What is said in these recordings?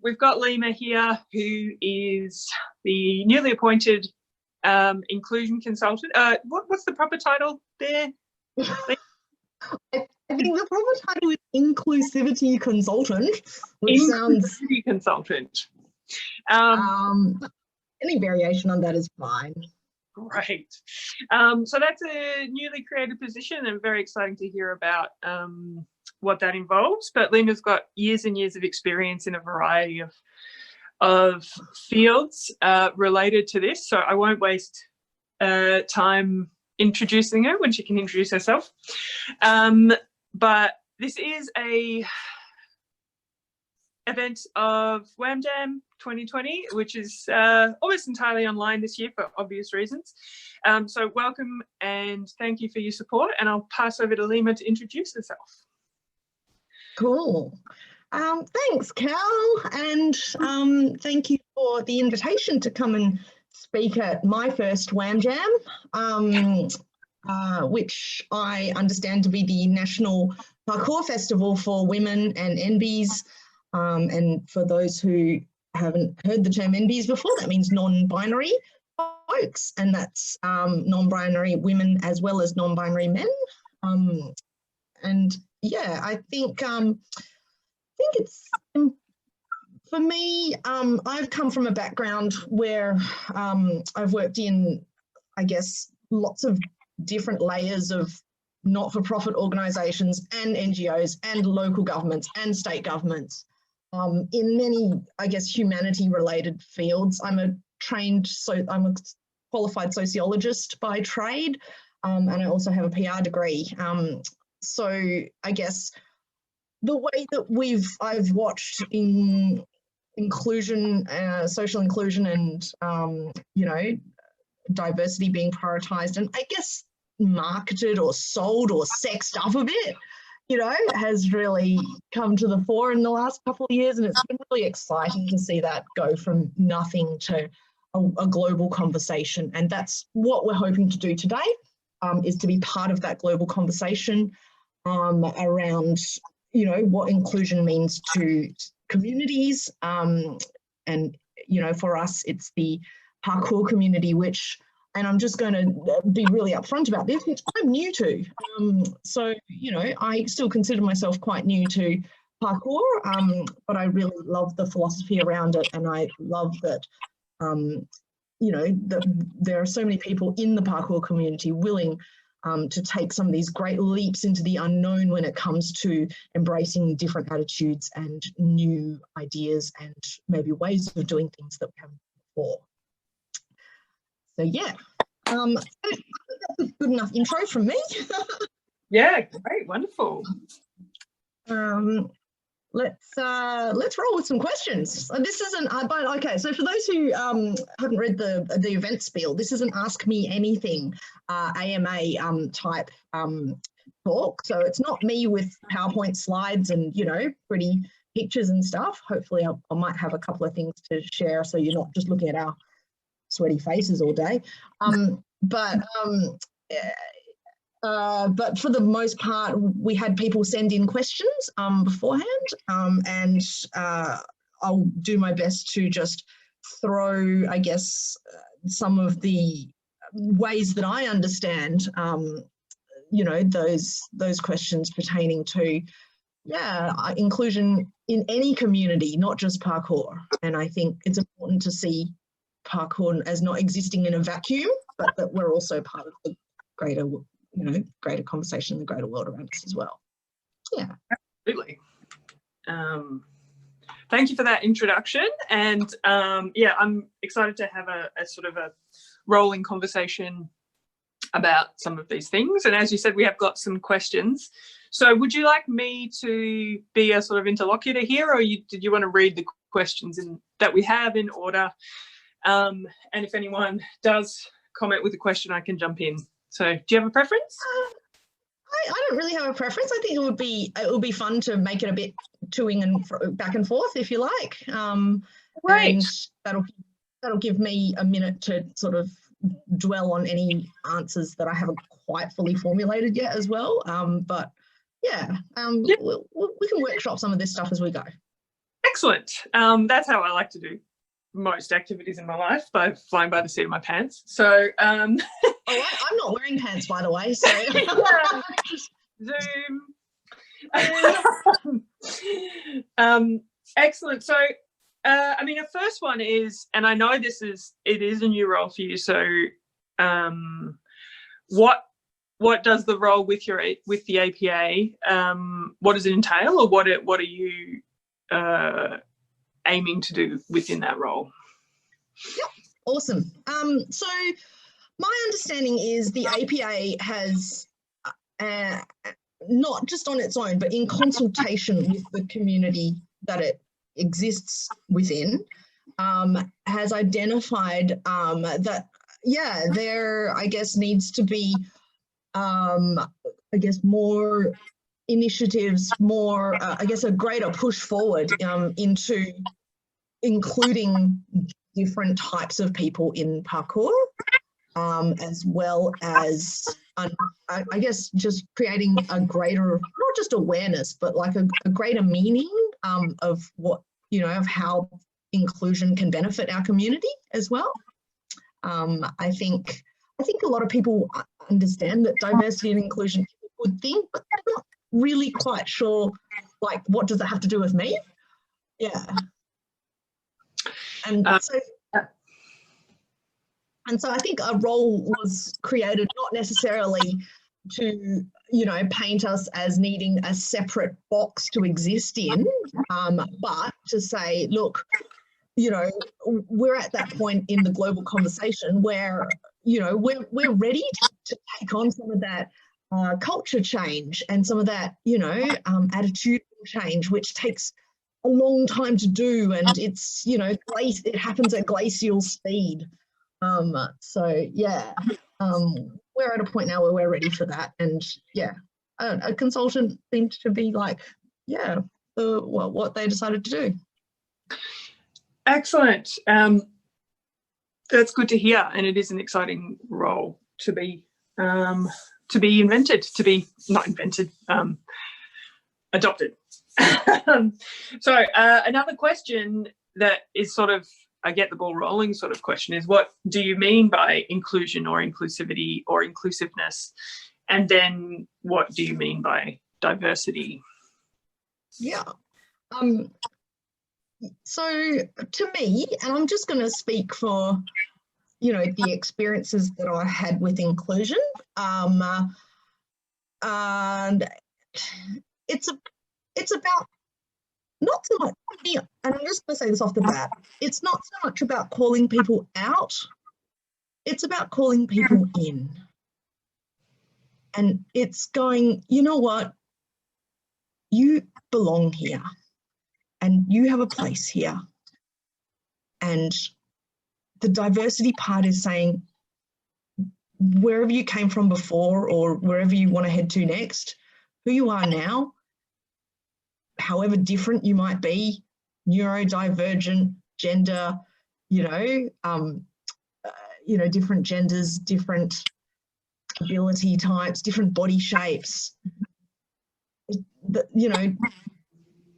we've got Lima here, who is the newly appointed inclusion consultant. What's the proper title there? I think the proper title is inclusivity consultant, which sounds consultant. Any variation on that is fine. Great. So that's a newly created position, and very exciting to hear about what that involves. But Lima's got years and years of experience in a variety of fields related to this, so I won't waste time introducing her when she can introduce herself. But this is a event of WamJam 2020, which is almost entirely online this year for obvious reasons. So welcome and thank you for your support, and I'll pass over to Lima to introduce herself. Cool. Thanks, Cal, and thank you for the invitation to come and speak at my first WamJam, which I understand to be the National Parkour Festival for women and NBs. And for those who haven't heard the term NBs before, that means non-binary folks, and that's non-binary women as well as non-binary men. And yeah, I think it's, for me, I've come from a background where I've worked in, I guess, lots of different layers of not-for-profit organisations and NGOs and local governments and state governments in many, I guess, humanity-related fields. I'm a qualified sociologist by trade, and I also have a PR degree. So I guess the way that I've watched in inclusion, social inclusion, and you know, diversity being prioritised, and I guess marketed or sold or sexed up a bit, you know, has really come to the fore in the last couple of years, and it's been really exciting to see that go from nothing to a global conversation. And that's what we're hoping to do today, is to be part of that global conversation around, you know, what inclusion means to communities. And, you know, for us, it's the parkour community, which, and I'm just going to be really upfront about this, which I'm new to. So, you know, I still consider myself quite new to parkour, but I really love the philosophy around it. And I love that, you know, that there are so many people in the parkour community willing to take some of these great leaps into the unknown when it comes to embracing different attitudes and new ideas and maybe ways of doing things that we haven't before. So yeah, that's a good enough intro from me. Yeah, great, wonderful. Let's roll with some questions. This isn't, but okay. So for those who haven't read the event spiel, this is an Ask Me Anything AMA type talk. So it's not me with PowerPoint slides and, you know, pretty pictures and stuff. Hopefully, I might have a couple of things to share, so you're not just looking at our sweaty faces all day. But for the most part, we had people send in questions beforehand, and I'll do my best to just throw, I guess, some of the ways that I understand, you know, those questions pertaining to, yeah, inclusion in any community, not just parkour. And I think it's important to see parkour as not existing in a vacuum, but that we're also part of the greater, you know, greater conversation in the greater world around us as well. Yeah. Absolutely. Thank you for that introduction. And yeah, I'm excited to have a sort of a rolling conversation about some of these things. And as you said, we have got some questions. So would you like me to be a sort of interlocutor here, or did you want to read the questions that we have in order? And if anyone does comment with a question, I can jump in. So do you have a preference? I don't really have a preference. I think it would be fun to make it a bit toing and back and forth, if you like. Great. And that'll give me a minute to sort of dwell on any answers that I haven't quite fully formulated yet as well. But yeah, we can workshop some of this stuff as we go. Excellent. That's how I like to do most activities in my life, by flying by the seat of my pants. So I'm not wearing pants, by the way, so Zoom. Excellent. So I mean, the first one is, and I know it is a new role for you, so what does the role with the APA, what does it entail, or what are you aiming to do within that role? Yep, awesome. So my understanding is the APA has not just on its own, but in consultation with the community that it exists within, has identified that, yeah, there, I guess, needs to be, more initiatives, more, a greater push forward into including different types of people in parkour, as well as, just creating a greater, not just awareness, but like a greater meaning of what, of how inclusion can benefit our community as well. I think a lot of people understand that diversity and inclusion is a good thing, but they're not really quite sure, like, what does it have to do with me? Yeah. And so I think a role was created not necessarily to, paint us as needing a separate box to exist in, but to say, look, we're at that point in the global conversation where, we're ready to take on some of that culture change and some of that, attitude change, which takes a long time to do, and it's, it happens at glacial speed. So yeah, we're at a point now where we're ready for that, and yeah, a consultant seemed to be like, yeah, what they decided to do. Excellent. That's good to hear, and it is an exciting role to be adopted. So another question that is sort of, I get the ball rolling sort of question, is what do you mean by inclusion or inclusivity or inclusiveness? And then what do you mean by diversity? Yeah. So to me, and I'm just going to speak for, the experiences that I had with inclusion, and it's about not so much, and I'm just going to say this off the bat, it's not so much about calling people out, it's about calling people in. And it's going, you know what, you belong here and you have a place here. And the diversity part is saying, wherever you came from before or wherever you want to head to next, who you are now, however different you might be, neurodivergent, gender, different genders, different ability types, different body shapes,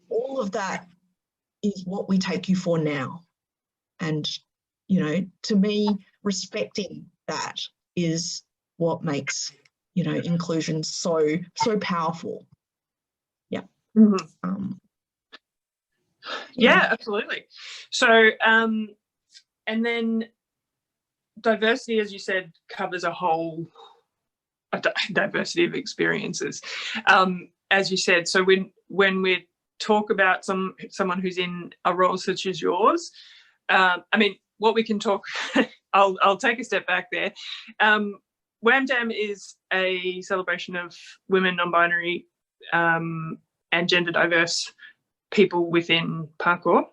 all of that is what we take you for now. And, to me, respecting that is what makes, inclusion so powerful. Yeah. Mm-hmm. Yeah, absolutely. So, and then diversity, as you said, covers a whole diversity of experiences. As you said, so when we talk about someone who's in a role such as yours, I mean, what we can talk, I'll take a step back there. WamJam is a celebration of women, non-binary, and gender diverse people within parkour.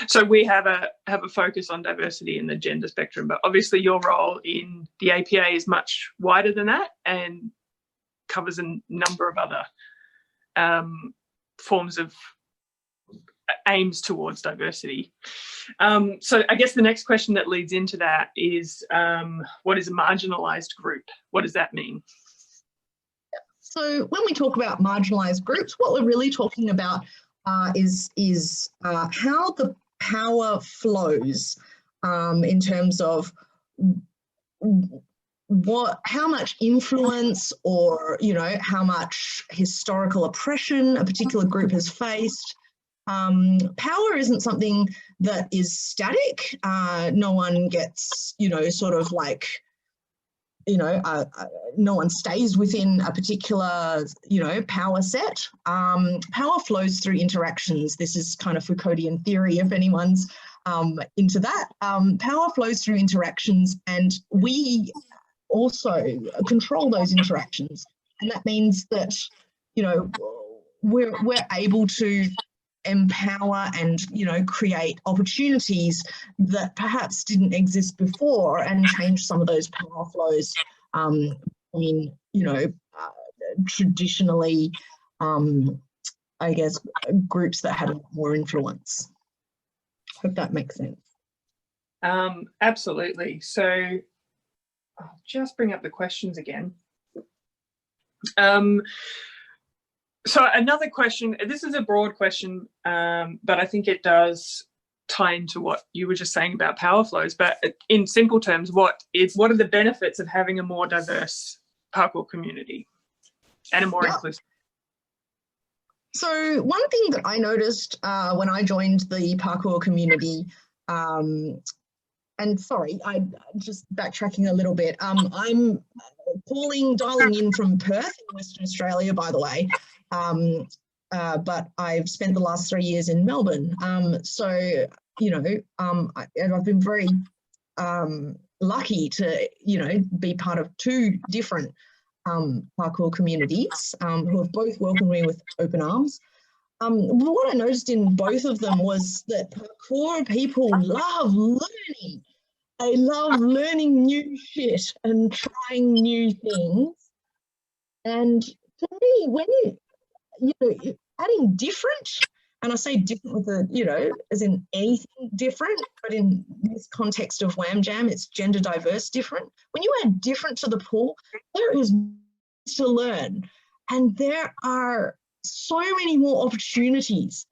So we have a focus on diversity in the gender spectrum, but obviously your role in the APA is much wider than that and covers a number of other forms of aims towards diversity. So I guess the next question that leads into that is, what is a marginalised group? What does that mean? So when we talk about marginalised groups, what we're really talking about is how the power flows in terms of how much influence, or how much historical oppression a particular group has faced. Power isn't something that is static. No one gets sort of like no one stays within a particular power set. Power flows through interactions. This is kind of Foucauldian theory, if anyone's into that. Power flows through interactions, and we also control those interactions, and that means that we're able to empower and create opportunities that perhaps didn't exist before, and change some of those power flows between traditionally I guess groups that had more influence. Hope that makes sense. Absolutely. So I'll just bring up the questions again. So another question, this is a broad question, but I think it does tie into what you were just saying about power flows. But in simple terms, what are the benefits of having a more diverse parkour community and a more inclusive? So one thing that I noticed when I joined the parkour community, and sorry, I'm just backtracking a little bit. I'm dialing in from Perth in Western Australia, by the way. But I've spent the last 3 years in Melbourne. So, I've been very lucky to, be part of 2 different parkour communities who have both welcomed me with open arms. What I noticed in both of them was that parkour people love learning. They love learning new shit and trying new things. And to me, when adding different, and I say different with as in anything different, but in this context of WamJam, it's gender diverse different. When you add different to the pool, there is to learn, and there are so many more opportunities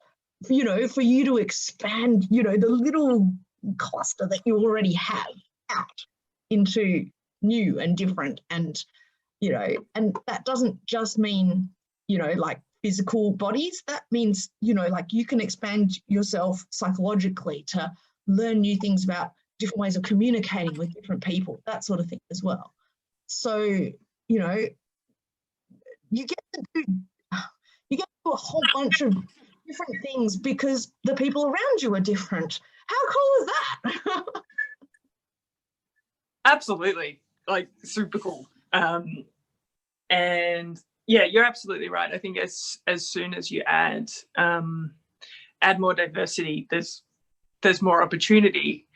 for you to expand the little cluster that you already have out into new and different, and and that doesn't just mean like physical bodies. That means like you can expand yourself psychologically to learn new things about different ways of communicating with different people, that sort of thing as well. So you get to do a whole bunch of different things because the people around you are different. How cool is that? Absolutely, like super cool. And yeah, you're absolutely right. I think as soon as you add more diversity, there's more opportunity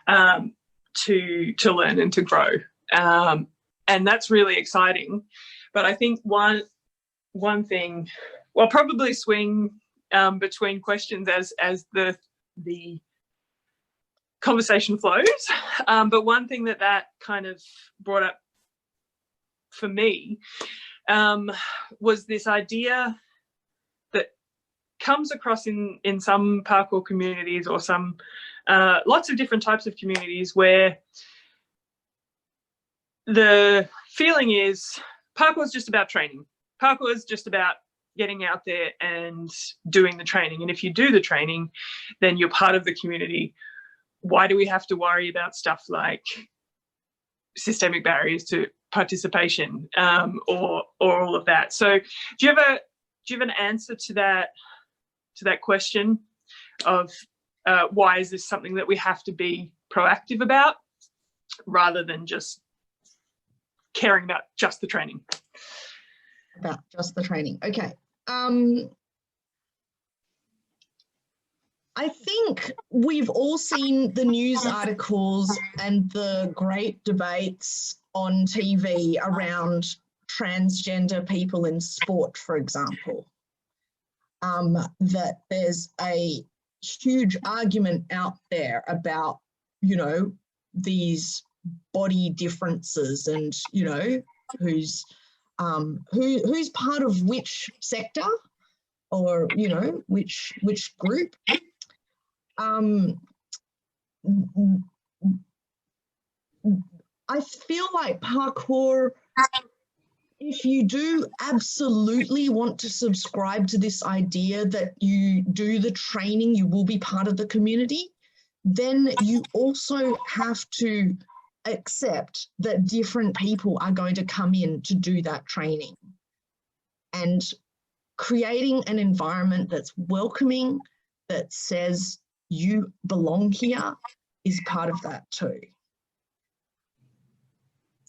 to learn and to grow, and that's really exciting. But I think one thing, well, probably swing between questions as the conversation flows. But one thing that kind of brought up for me was this idea that comes across in some parkour communities, or some lots of different types of communities, where the feeling is parkour is just about training. Parkour is just about getting out there and doing the training. And if you do the training, then you're part of the community. Why do we have to worry about stuff like systemic barriers to participation, or all of that? So do you have an answer to that question of why is this something that we have to be proactive about rather than just caring about just the training? About just the training. Okay. I think we've all seen the news articles and the great debates on TV around transgender people in sport, for example. That there's a huge argument out there about, these body differences and, who's part of which sector. or, you know, which group. I feel like parkour, if you do absolutely want to subscribe to this idea that you do the training, you will be part of the community, then you also have to accept that different people are going to come in to do that training. And creating an environment that's welcoming, that says you belong here, is part of that too.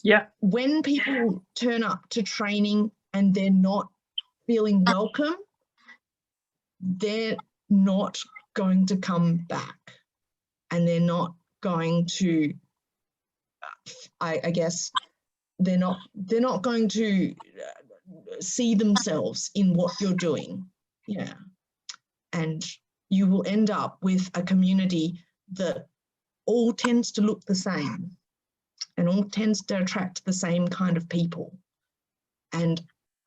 Yeah. When people turn up to training and they're not feeling welcome, they're not going to come back, and they're not going to, I guess, they're not going to see themselves in what you're doing. Yeah. And you will end up with a community that all tends to look the same and all tends to attract the same kind of people. And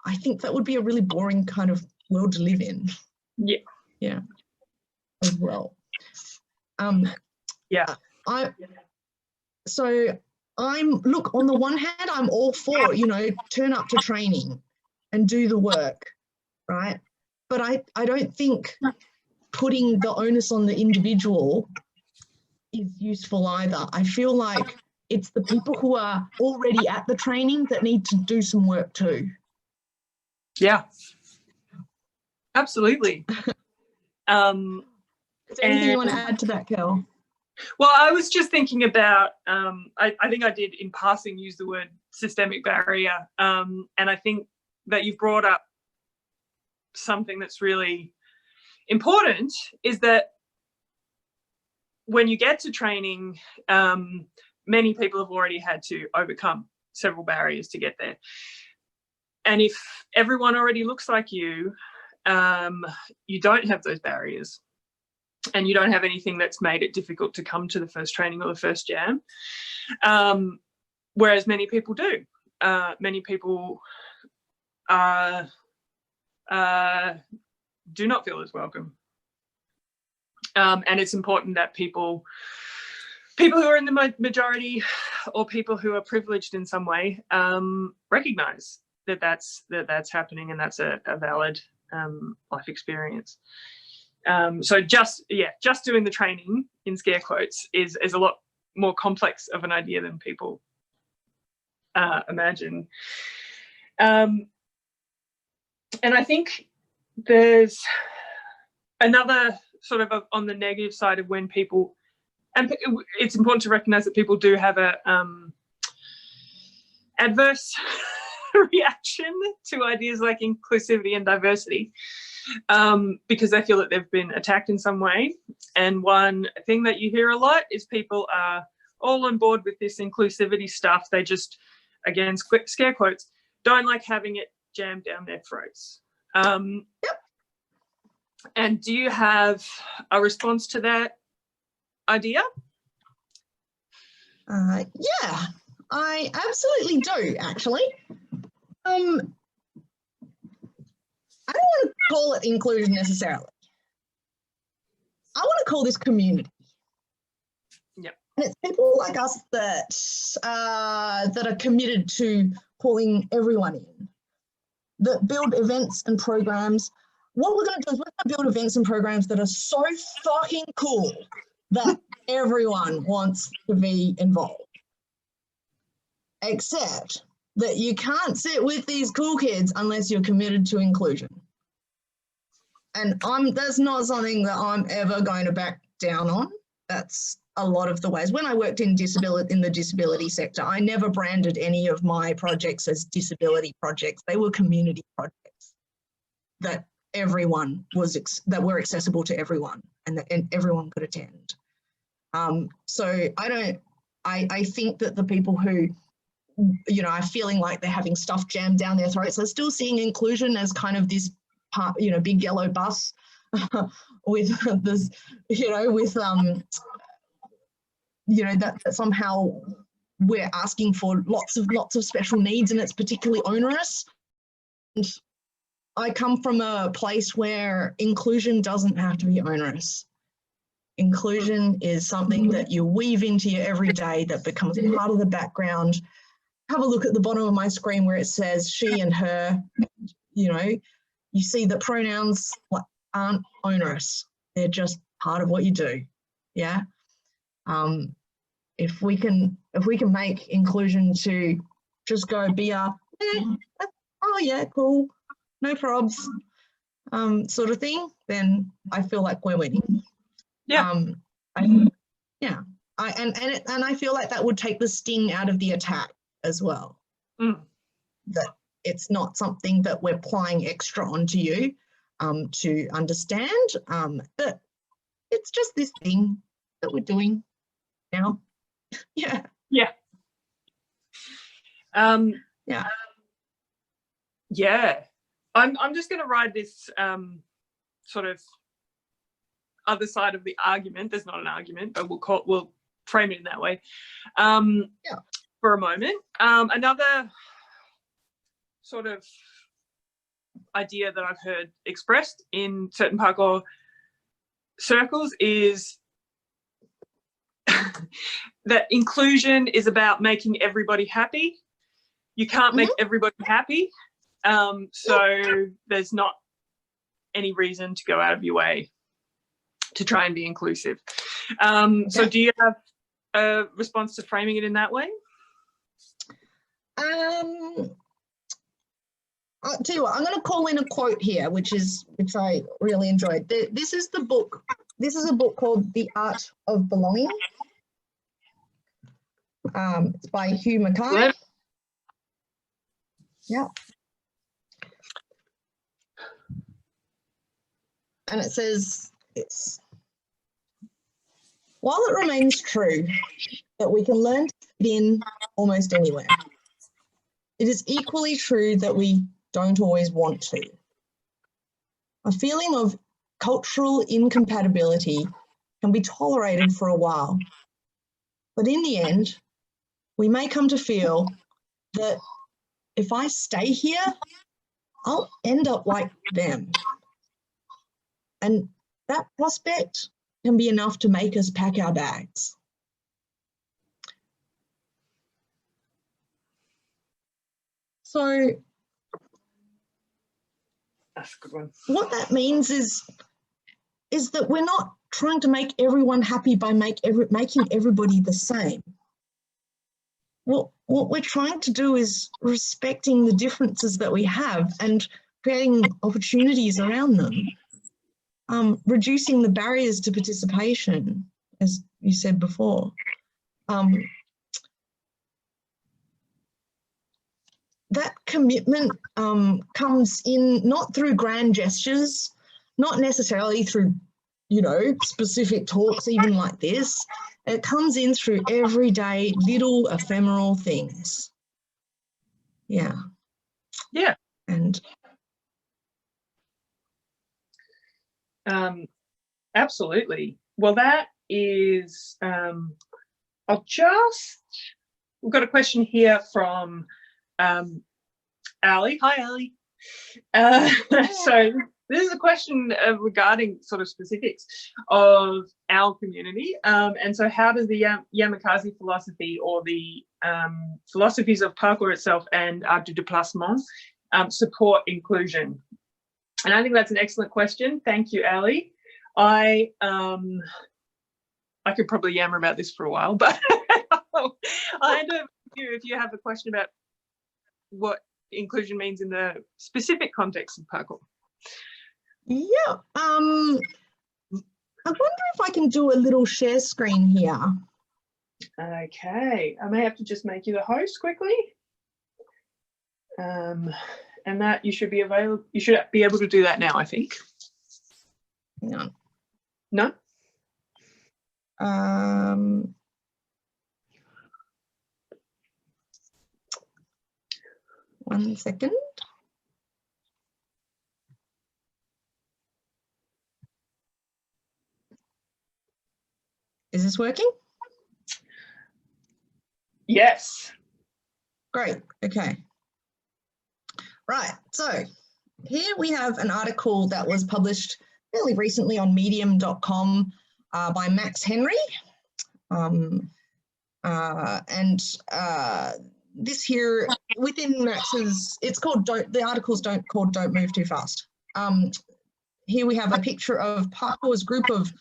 I think that would be a really boring kind of world to live in. Yeah. Yeah. As well. Yeah. Look, on the one hand, I'm all for, you know, turn up to training and do the work, right? But I don't think putting the onus on the individual is useful either. I feel like it's the people who are already at the training that need to do some work too. Yeah, absolutely. Is there anything you want to add to that, Kel? Well, I was just thinking about, I think I did in passing use the word systemic barrier, and I think that you've brought up something that's really important, is that when you get to training, many people have already had to overcome several barriers to get there. And if everyone already looks like you, you don't have those barriers, and you don't have anything that's made it difficult to come to the first training or the first jam, whereas many people do. Many people do not feel as welcome. And it's important that people who are in the majority, or people who are privileged in some way, recognise that that's happening, and that's a valid life experience. So just doing the training, in scare quotes, is a lot more complex of an idea than people imagine. And I think there's another sort of on the negative side of when people, and it's important to recognise that people do have a adverse reaction to ideas like inclusivity and diversity, because they feel that they've been attacked in some way. And one thing that you hear a lot is people are all on board with this inclusivity stuff. They just, again, scare quotes, don't like having it jammed down their throats. Yep. And do you have a response to that idea? Yeah, I absolutely do, actually. I don't want to call it inclusion necessarily. I want to call this community. Yep. And it's people like us that are committed to pulling everyone in, that build events and programs. What we're going to do is we're going to build events and programs that are so fucking cool that everyone wants to be involved. Except that you can't sit with these cool kids unless you're committed to inclusion. And that's not something that I'm ever going to back down on. That's a lot of the ways. When I worked in the disability sector, I never branded any of my projects as disability projects. They were community projects that that were accessible to everyone, and everyone could attend. So I think that the people who, you know, are feeling like they're having stuff jammed down their throats, are still seeing inclusion as kind of this part, you know, big yellow bus with this, you know, with you know, that somehow we're asking for lots of special needs and it's particularly onerous. And I come from a place where inclusion doesn't have to be onerous. Inclusion is something that you weave into your everyday that becomes part of the background. Have a look at the bottom of my screen where it says she and her. You know, you see the pronouns aren't onerous. They're just part of what you do. Yeah. If we can make inclusion to just go be a, oh yeah, cool, no probs, sort of thing, then I feel like we're winning. Yeah. And I feel like that would take the sting out of the attack as well. That it's not something that we're applying extra onto you to understand, but it's just this thing that we're doing now. Yeah. Yeah. Yeah. Yeah. I'm just going to ride this sort of other side of the argument. There's not an argument, but we'll frame it in that way for a moment. Another sort of idea that I've heard expressed in certain parkour circles is that inclusion is about making everybody happy. You can't make everybody happy, so there's not any reason to go out of your way to try and be inclusive. So do you have a response to framing it in that way? I'll tell you what, I'm going to call in a quote here, which I really enjoyed. This is a book called The Art of Belonging. It's by Hugh Mackay. Yeah. And it says this: while it remains true that we can learn to fit in almost anywhere, it is equally true that we don't always want to. A feeling of cultural incompatibility can be tolerated for a while, but in the end, we may come to feel that if I stay here, I'll end up like them. And that prospect can be enough to make us pack our bags. So that's a good one. What that means is that we're not trying to make everyone happy by making everybody the same. What we're trying to do is respecting the differences that we have and creating opportunities around them, reducing the barriers to participation, as you said before. That commitment comes in not through grand gestures, not necessarily through, specific talks even like this. It comes in through everyday little ephemeral things. Yeah. Yeah. And absolutely. Well, that is, we've got a question here from Ali. Hi, Ali. So this is a question regarding sort of specifics of our community. And so how does the Yamakasi philosophy or the philosophies of parkour itself and art du déplacement support inclusion? And I think that's an excellent question. Thank you, Ali. I could probably yammer about this for a while, but I hand over to you if you have a question about what inclusion means in the specific context of parkour. Yeah, I wonder if I can do a little share screen here. Okay, I may have to just make you the host quickly. And that you should be available. You should be able to do that now, I think. Hang on. No? 1 second. Is this working? Yes. Great. Okay. Right. So Here we have an article that was published fairly recently on medium.com by Max Henry. This here within Max's, it's called the article's called Don't Move Too Fast. Here we have a picture of Parkour's group of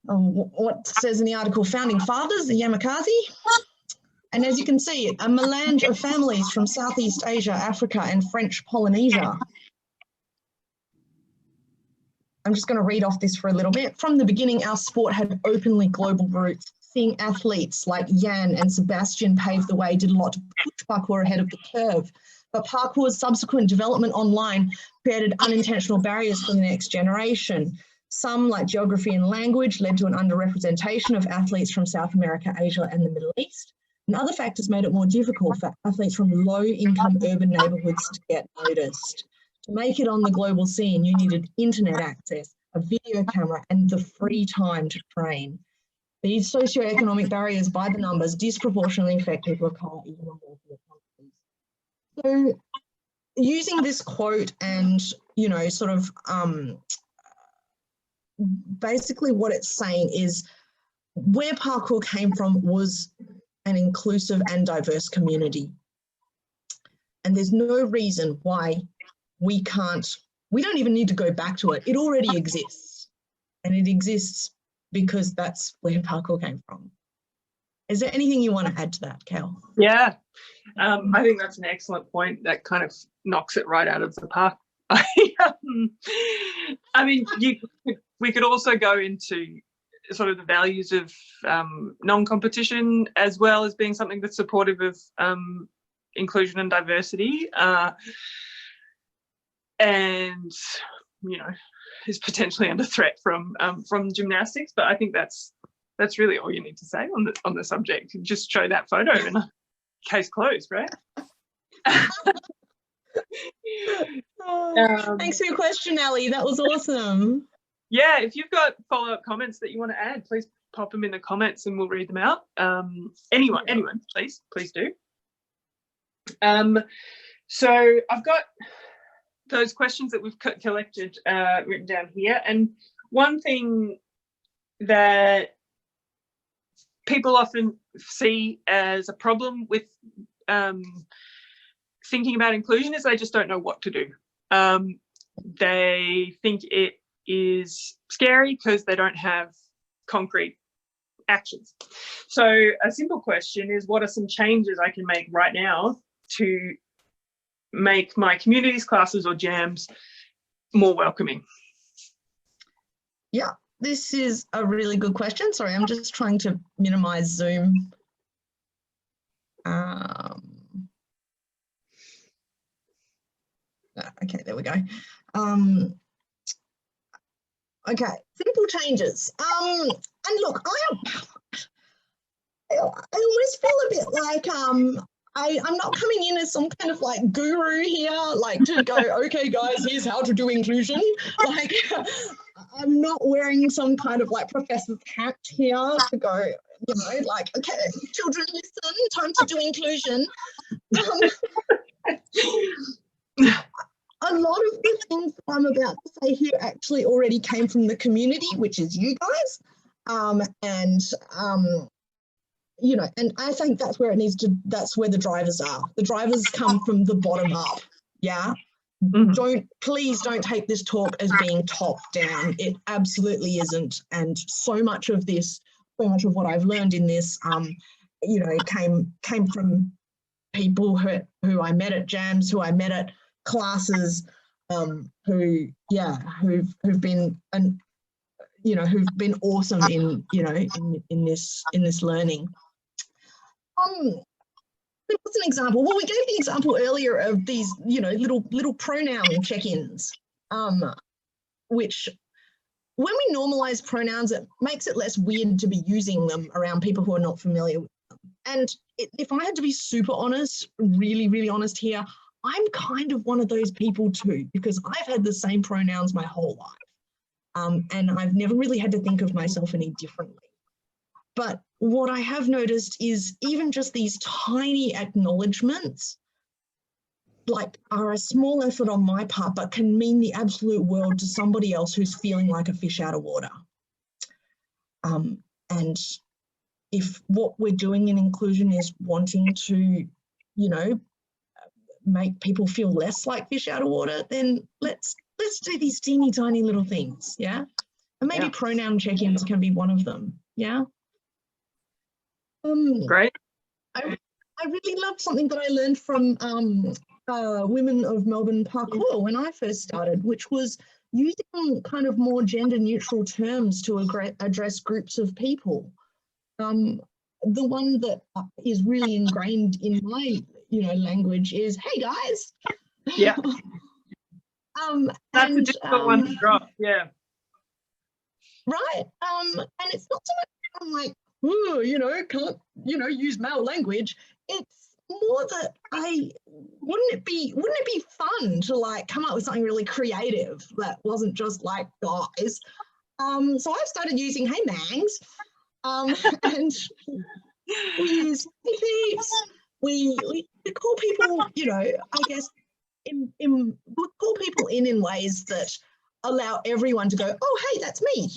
what says in the article, founding fathers, the Yamakasi. And as you can see, a melange of families from Southeast Asia, Africa, and French Polynesia. I'm just going to read off this for a little bit. From the beginning, our sport had openly global roots. Seeing athletes like Jan and Sebastian pave the way did a lot to push parkour ahead of the curve. But parkour's subsequent development online created unintentional barriers for the next generation. Some, like geography and language, led to an underrepresentation of athletes from South America, Asia, and the Middle East. And other factors made it more difficult for athletes from low-income urban neighbourhoods to get noticed. To make it on the global scene, you needed internet access, a video camera, and the free time to train. These socioeconomic barriers, by the numbers, disproportionately affect people of colour even in wealthier countries. So, using this quote and, you know, sort of basically what it's saying is where parkour came from was an inclusive and diverse community. And there's no reason why we don't even need to go back to it. It already exists. And it exists because that's where parkour came from. Is there anything you want to add to that, Kel? Yeah, I think that's an excellent point. That kind of knocks it right out of the park. I mean, we could also go into sort of the values of non-competition, as well as being something that's supportive of inclusion and diversity, and, you know, is potentially under threat from gymnastics. But I think that's really all you need to say on the subject. You just show that photo and case closed, right? Thanks for your question, Ali. That was awesome. Yeah, if you've got follow-up comments that you want to add, please pop them in the comments and we'll read them out. Anyone, please do. So I've got those questions that we've collected written down here, and one thing that people often see as a problem with thinking about inclusion is they just don't know what to do. They think it is scary because they don't have concrete actions. So a simple question is, what are some changes I can make right now to make my communities, classes or jams more welcoming? Yeah, this is a really good question. Sorry, I'm just trying to minimize Zoom. Okay, there we go. Okay, simple changes. And look, I almost feel a bit like I'm not coming in as some kind of like guru here, like to go, okay guys, here's how to do inclusion. Like I'm not wearing some kind of like professor's hat here to go, you know, like, okay, children listen, time to do inclusion. A lot of the things I'm about to say here actually already came from the community, which is you guys. You know, and I think that's where it needs to, that's where the drivers are. The drivers come from the bottom up, yeah? Mm-hmm. Please don't take this talk as being top down. It absolutely isn't. And so much of what I've learned in this, you know, came from people who I met at jams, who I met at classes, who've been awesome in, you know, in this learning. What's an example? Well, we gave the example earlier of these, you know, little pronoun check-ins, which when we normalize pronouns, it makes it less weird to be using them around people who are not familiar with them. And if I had to be super honest, really, really honest here, I'm kind of one of those people too, because I've had the same pronouns my whole life. And I've never really had to think of myself any differently. But what I have noticed is even just these tiny acknowledgements like are a small effort on my part, but can mean the absolute world to somebody else who's feeling like a fish out of water. And if what we're doing in inclusion is wanting to, you know, make people feel less like fish out of water, then let's do these teeny tiny little things, yeah? And maybe pronoun check-ins can be one of them, yeah? Great. I really loved something that I learned from Women of Melbourne Parkour when I first started, which was using kind of more gender neutral terms to address groups of people. The one that is really ingrained in my, you know, language is, hey guys. Yeah. That's a difficult one to drop, yeah. Right. And it's not so much I'm like, oh, you know, can't, you know, use male language. It's more that wouldn't it be fun to like come up with something really creative that wasn't just like guys. So I've started using hey mangs, and we use peeps. We call people, you know, I guess we call people in ways that allow everyone to go, oh hey, that's me.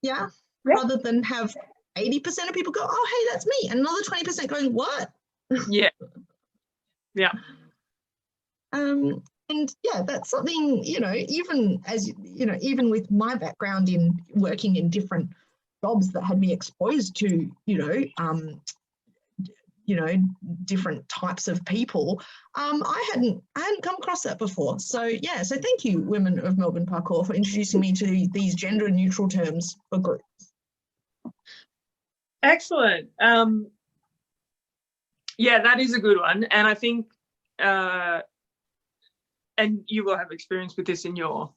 Yeah. Rather than have 80% of people go, oh hey, that's me, and another 20% going, what? Yeah. Yeah. And yeah, that's something, you know, even as you know, even with my background in working in different jobs that had me exposed to, you know, different types of people, I hadn't come across that before. So yeah, so thank you, Women of Melbourne Parkour, for introducing me to these gender neutral terms for groups. Excellent. Yeah, that is a good one. And I think, and you will have experience with this in your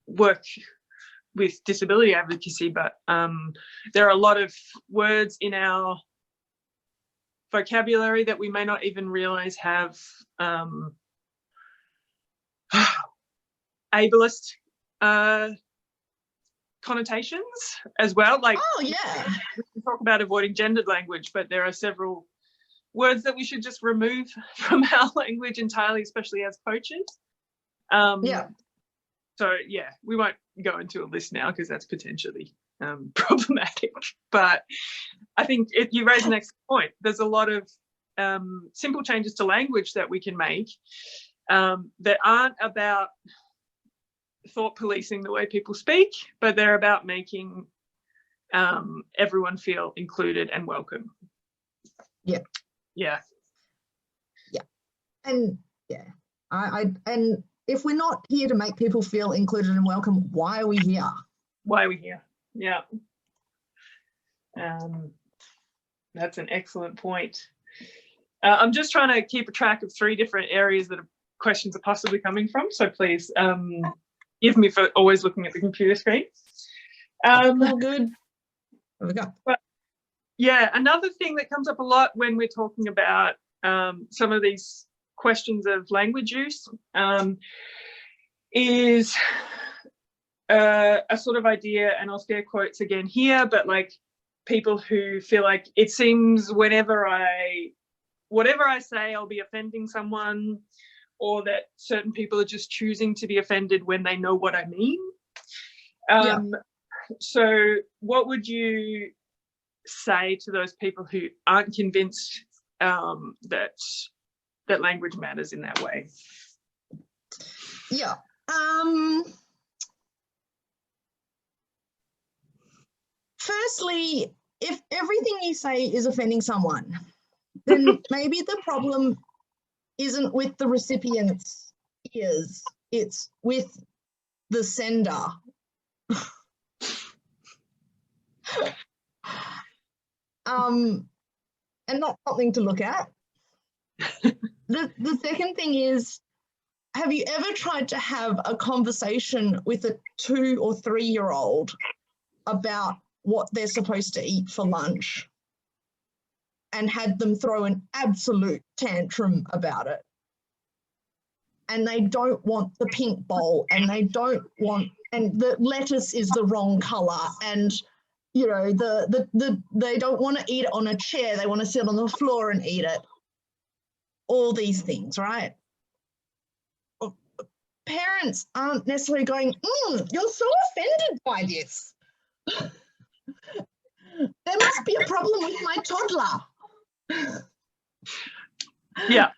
work with disability advocacy, but there are a lot of words in our vocabulary that we may not even realize have ableist connotations as well. Like, oh yeah, we can talk about avoiding gendered language, but there are several words that we should just remove from our language entirely, especially as coaches. yeah. So yeah, we won't go into a list now because that's potentially problematic. But I think you raise an excellent point. There's a lot of simple changes to language that we can make that aren't about thought policing the way people speak, but they're about making everyone feel included and welcome. Yeah. Yeah. Yeah. And yeah, and if we're not here to make people feel included and welcome, why are we here? Why are we here? Yeah. That's an excellent point. I'm just trying to keep a track of 3 different areas that questions are possibly coming from. So please give me for always looking at the computer screen. Oh, good. There we go. But yeah, another thing that comes up a lot when we're talking about some of these questions of language use is a sort of idea, and I'll scare quotes again here, but like people who feel like it seems whatever I say, I'll be offending someone, or that certain people are just choosing to be offended when they know what I mean. Yeah. So what would you say to those people who aren't convinced that language matters in that way? Yeah. Firstly, if everything you say is offending someone, then maybe the problem isn't with the recipient's ears, it's with the sender. And that's something to look at. The second thing is, have you ever tried to have a conversation with a 2 or 3-year-old about what they're supposed to eat for lunch and had them throw an absolute tantrum about it? And they don't want the pink bowl, and they don't want, and the lettuce is the wrong color, and you know, they don't want to eat it on a chair, they want to sit on the floor and eat it. all these things, right? Parents aren't necessarily going, you're so offended by this. There must be a problem with my toddler. Yeah.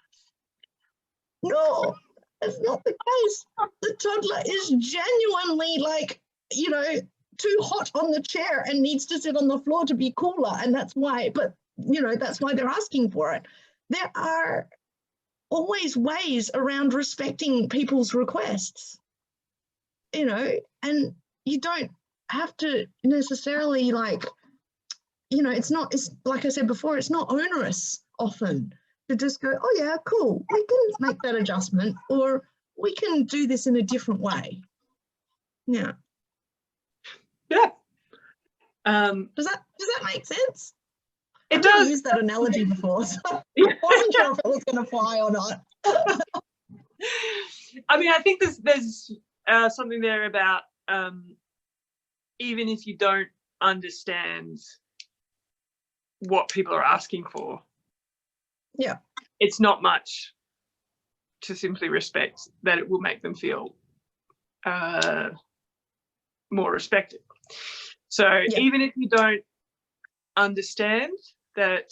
No, that's not the case. The toddler is genuinely like, you know, too hot on the chair and needs to sit on the floor to be cooler. And that's why, but, you know, that's why they're asking for it. There are always ways around respecting people's requests, you know, and you don't have to necessarily like, you know, it's like I said before, it's not onerous often to just go, oh yeah, cool, we can make that adjustment, or we can do this in a different way. Yeah. Yeah. Does that make sense? It does. I've used that analogy before, so I wasn't sure if it was going to fly or not. I mean, I think there's something there about even if you don't understand what people are asking for, yeah, it's not much to simply respect that it will make them feel more respected. So yeah. even if you don't understand that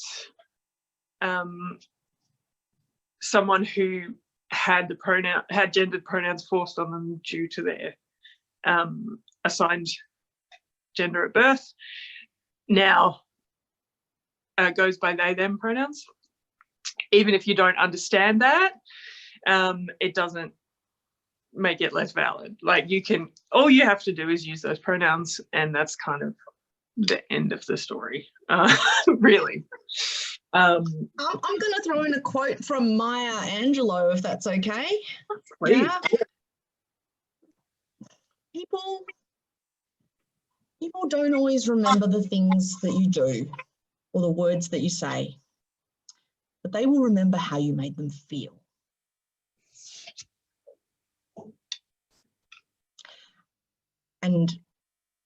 someone who had gendered pronouns forced on them due to their assigned gender at birth now goes by they them pronouns, even if you don't understand that, it doesn't make it less valid. Like all you have to do is use those pronouns, and that's kind of the end of the story, really. I'm going to throw in a quote from Maya Angelou, if that's okay. Please. Yeah. People don't always remember the things that you do or the words that you say, but they will remember how you made them feel. And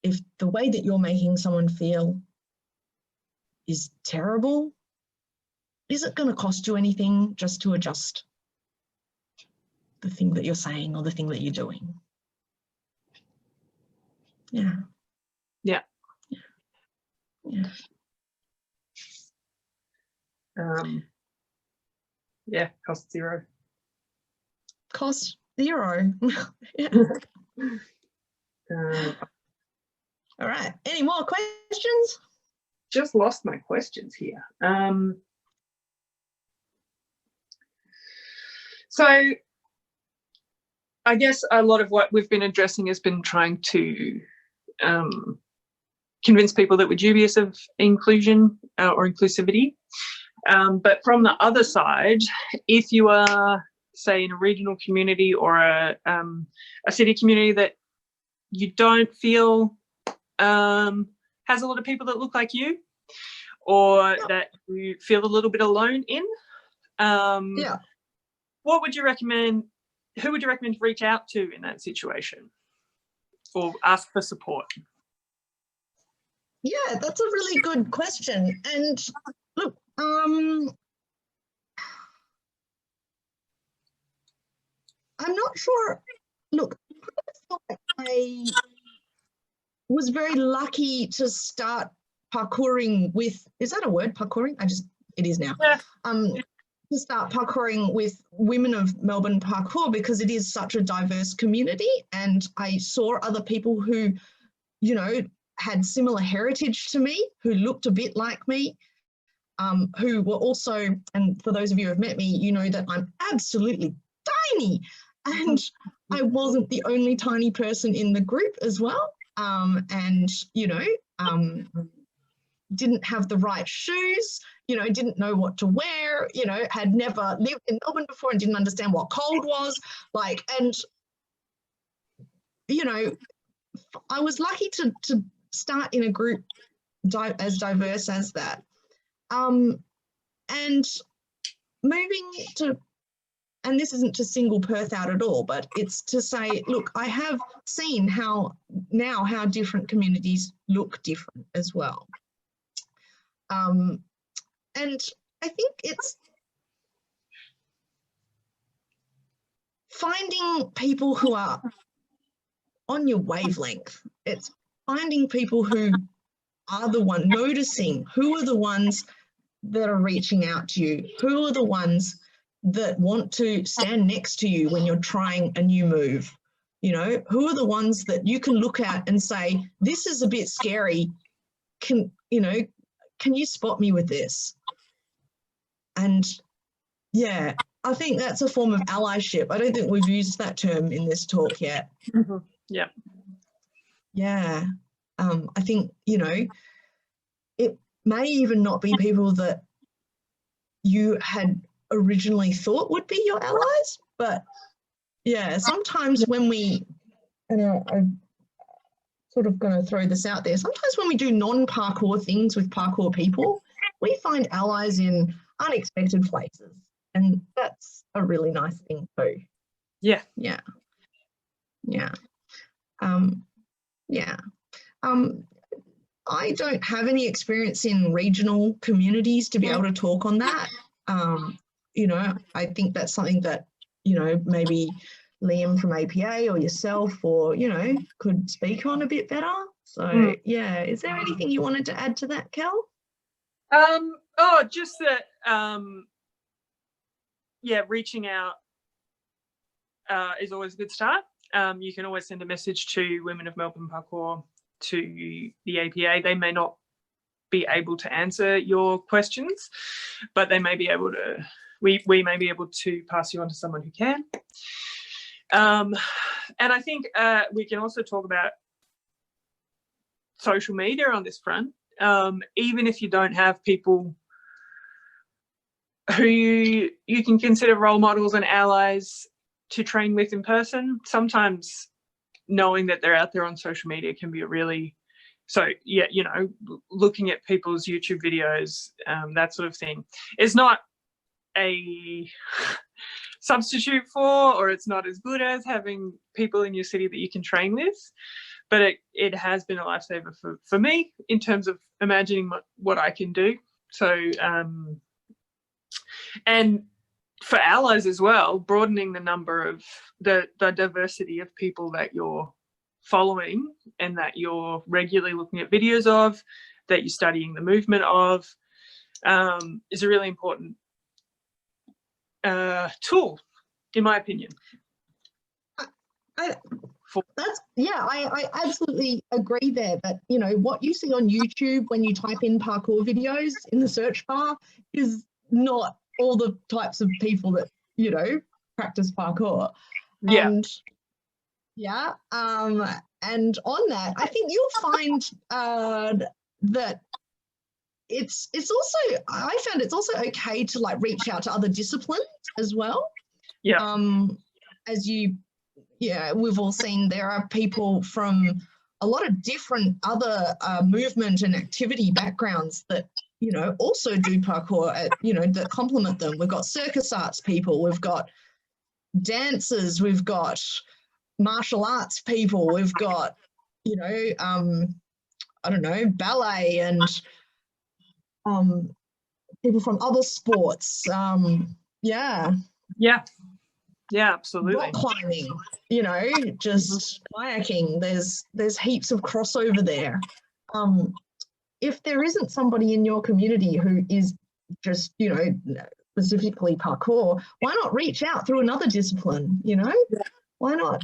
if the way that you're making someone feel is terrible, is it going to cost you anything just to adjust the thing that you're saying or the thing that you're doing? Yeah. Yeah. Yeah. Yeah, cost zero. Cost zero. Yeah. All right. Any more questions? Just lost my questions here. So I guess a lot of what we've been addressing has been trying to convince people that we're dubious of inclusion or inclusivity. But from the other side, if you are, say, in a regional community or a city community that you don't feel has a lot of people that look like you, or that you feel a little bit alone in, what would you recommend? Who would you recommend to reach out to in that situation, or ask for support? Yeah, that's a really good question. And look, I'm not sure. Look, I feel like I was very lucky to start parkouring with, is that a word, parkouring? It is now. Yeah. To start parkouring with women of Melbourne parkour, because it is such a diverse community, and I saw other people who, you know, had similar heritage to me, who looked a bit like me, who were also, and for those of you who have met me, you know that I'm absolutely tiny, and I wasn't the only tiny person in the group as well, and, you know, didn't have the right shoes, you know, didn't know what to wear, you know, had never lived in Melbourne before and didn't understand what cold was, like, and, you know, I was lucky to start in a group as diverse as that. And moving to, and this isn't to single Perth out at all, but it's to say, look, I have seen how different communities look different as well. And I think it's finding people who are on your wavelength. It's finding people who are the one, noticing who are the ones that are reaching out to you, who are the ones that want to stand next to you when you're trying a new move. You know, who are the ones that you can look at and say, this is a bit scary. Can you spot me with this? And yeah, I think that's a form of allyship. I don't think we've used that term in this talk yet. Mm-hmm. Yeah. Yeah. I think, it may even not be people that you had originally thought would be your allies, but yeah, sometimes when we, and I'm sort of going to throw this out there, sometimes when we do non-parkour things with parkour people, we find allies in unexpected places, and that's a really nice thing too. Yeah. Yeah. Yeah. I don't have any experience in regional communities to be able to talk on that. I think that's something that, maybe Liam from APA or yourself or, could speak on a bit better. So, yeah, is there anything you wanted to add to that, Kel? Just that, reaching out is always a good start. You can always send a message to Women of Melbourne Parkour, to the APA. They may not be able to answer your questions, but they may be able to, we may be able to pass you on to someone who can. And I think we can also talk about social media on this front. Even if you don't have people who you can consider role models and allies to train with in person, sometimes knowing that they're out there on social media can be a really, looking at people's YouTube videos, that sort of thing. It's not a substitute for, or it's not as good as having people in your city that you can train with, but it has been a lifesaver for me in terms of imagining what I can do. So, and for allies as well, broadening the number of the diversity of people that you're following and that you're regularly looking at videos of, that you're studying the movement of, is a really important tool, in my opinion. I absolutely agree there. But what you see on YouTube when you type in parkour videos in the search bar is not all the types of people that practice parkour. Yeah. And on that, I think you'll find that it's also, I found it's also okay to reach out to other disciplines as well. Yeah. We've all seen there are people from a lot of different other movement and activity backgrounds that also do parkour that complement them. We've got circus arts people, we've got dancers, we've got martial arts people, we've got ballet and people from other sports. Absolutely. Rock climbing, just kayaking. There's heaps of crossover there. If there isn't somebody in your community who is just, specifically parkour, why not reach out through another discipline? Why not?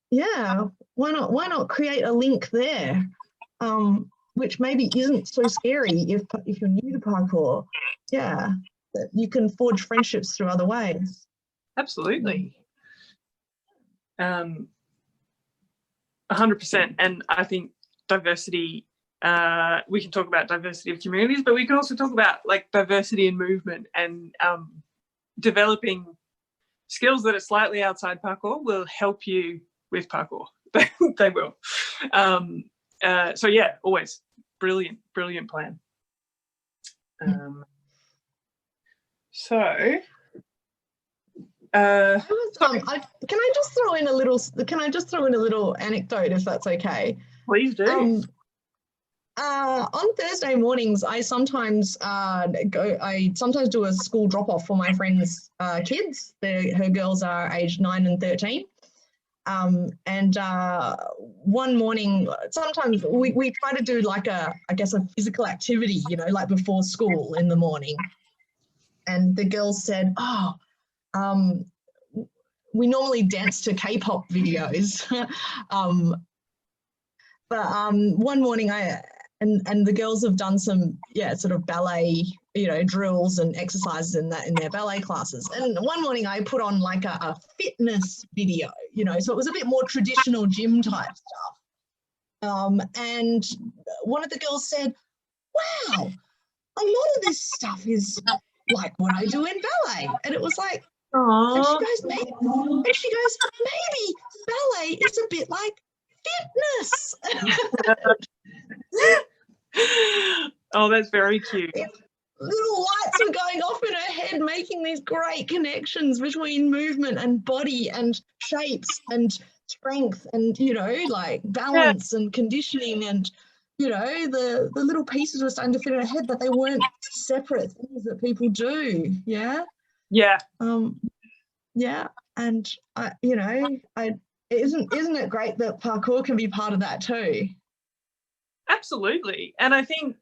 Yeah, why not create a link there, which maybe isn't so scary if you're new to parkour. Yeah, that you can forge friendships through other ways. Absolutely. 100%. And I think diversity, we can talk about diversity of communities, but we can also talk about diversity in movement, and developing skills that are slightly outside parkour will help you with parkour. They will. So yeah, always brilliant plan. Can I just throw in a little anecdote, if that's okay? Please do. On Thursday mornings, I sometimes sometimes do a school drop off for my friends' kids. Her girls are aged 9 and 13. And one morning, sometimes we try to do like I guess a physical activity, you know, like before school in the morning. And the girls said, oh, we normally dance to K-pop videos. But one morning and the girls have done some, sort of ballet, you know, drills and exercises in their ballet classes. And one morning I put on like a fitness video, you know, so it was a bit more traditional gym type stuff. And one of the girls said, wow, a lot of this stuff is like what I do in ballet. And it was like, Aww. and she goes, maybe ballet is a bit like fitness. Oh, that's very cute. Little lights were going off in her head, making these great connections between movement and body and shapes and strength and, you know, like balance and conditioning, and, you know, the little pieces were starting to fit in her head, that they weren't separate things that people do. Yeah. And you know, isn't it great that parkour can be part of that too? Absolutely. And I think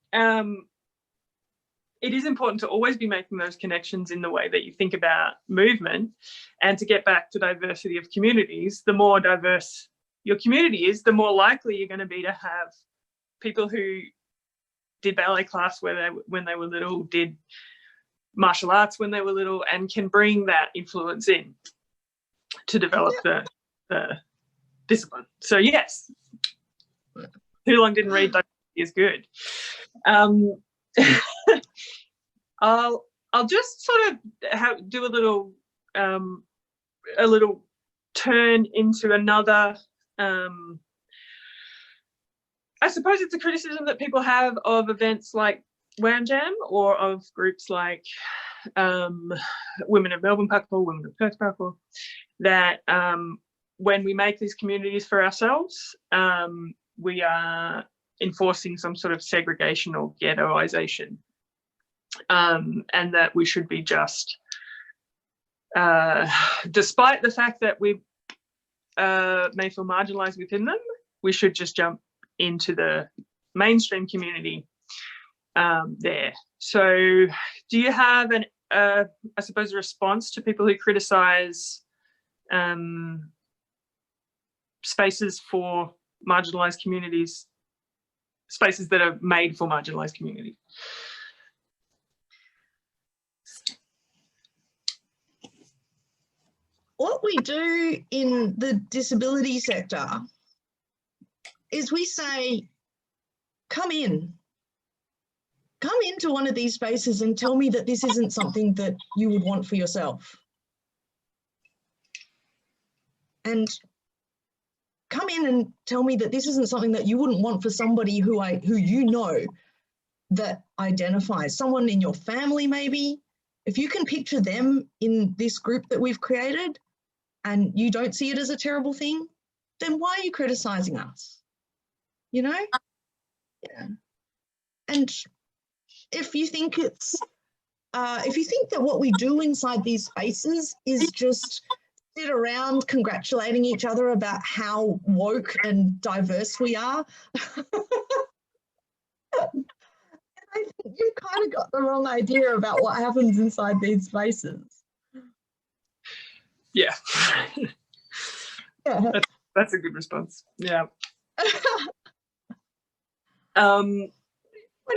it is important to always be making those connections in the way that you think about movement. And to get back to diversity of communities, the more diverse your community is, the more likely you're going to be to have people who did ballet class when they were little, did martial arts when they were little, and can bring that influence in to develop the discipline. So yes, Too Long Didn't Read diversity is good. I'll just sort of do a little turn into another. I suppose it's a criticism that people have of events like WamJam, or of groups like Women of Melbourne Parkour, Women of Perth Parkour, that when we make these communities for ourselves, we are enforcing some sort of segregation or ghettoization, and that we should be just, despite the fact that we may feel marginalised within them, we should just jump into the mainstream community there. So do you have I suppose, a response to people who criticise spaces for marginalised communities, spaces that are made for marginalised communities? What we do in the disability sector is we say, come into one of these spaces and tell me that this isn't something that you would want for yourself. And come in and tell me that this isn't something that you wouldn't want for somebody who you know that identifies, someone in your family maybe. If you can picture them in this group that we've created and you don't see it as a terrible thing, then why are you criticizing us? You know? Yeah. And if you think that what we do inside these spaces is just sit around congratulating each other about how woke and diverse we are, I think you've kind of got the wrong idea about what happens inside these spaces. Yeah. Yeah. That's a good response. Yeah. What do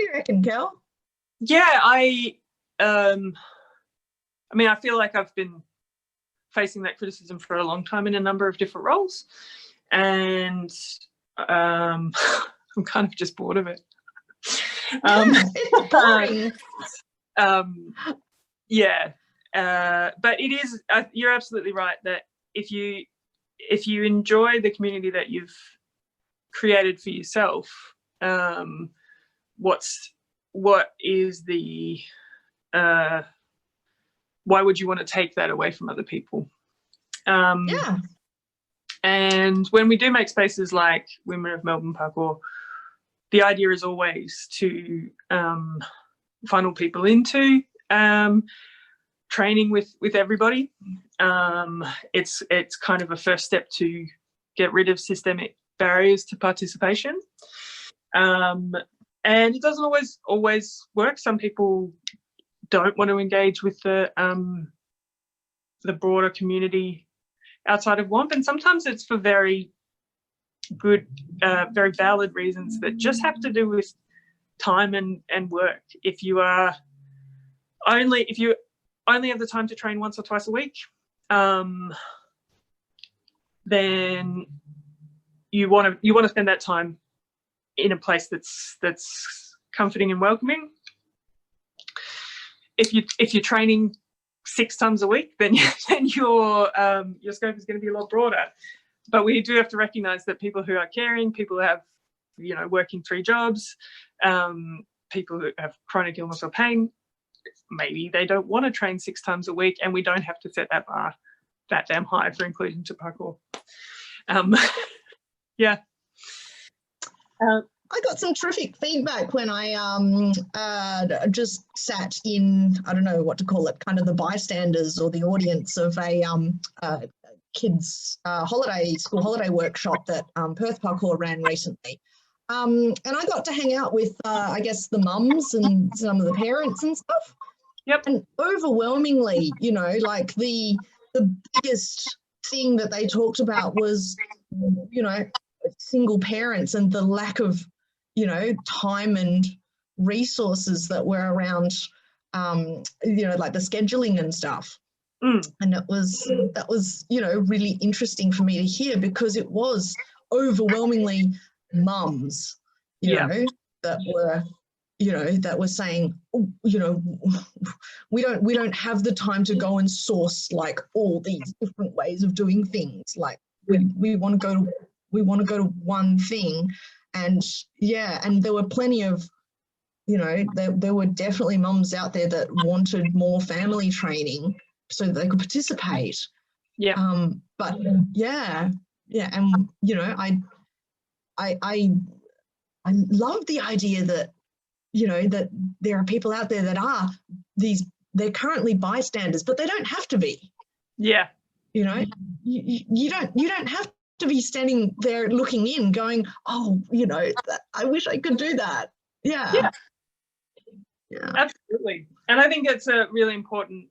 you reckon, Kel? Yeah, I mean, I feel like I've been facing that criticism for a long time in a number of different roles, and I'm kind of just bored of it. It's boring. But it is. You're absolutely right that if you enjoy the community that you've created for yourself, what is the why would you want to take that away from other people? Yeah. And when we do make spaces like Women of Melbourne Parkour, the idea is always to funnel people into training with everybody. It's kind of a first step to get rid of systemic barriers to participation. And it doesn't always work. Some people don't want to engage with the broader community outside of WAMP, and sometimes it's for very good, very valid reasons that just have to do with time and work. If you only have the time to train once or twice a week, then you want to spend that time in a place that's comforting and welcoming. If you're training 6 times a week, then your scope is going to be a lot broader. But we do have to recognise that people who are caring, people who have, working 3 jobs, people who have chronic illness or pain, maybe they don't want to train 6 times a week, and we don't have to set that bar that damn high for inclusion to parkour. Yeah. I got some terrific feedback when I just sat in, I don't know what to call it, kind of the bystanders or the audience of a kids' school holiday workshop that Perth Parkour ran recently. And I got to hang out with, I guess, the mums and some of the parents and stuff. Yep. And overwhelmingly, like the biggest thing that they talked about was, single parents and the lack of, time and resources that were around, like the scheduling and stuff. And that was, really interesting for me to hear, because it was overwhelmingly mums, that were saying, we don't have the time to go and source like all these different ways of doing things. Like we want to go to one thing. And and there were plenty of, there were definitely mums out there that wanted more family training so that they could participate. Yeah. But and I love the idea that, that there are people out there that are they're currently bystanders, but they don't have to be. Yeah. You don't have to be standing there looking in going, oh, I wish I could do that. Yeah. Absolutely. And I think it's a really important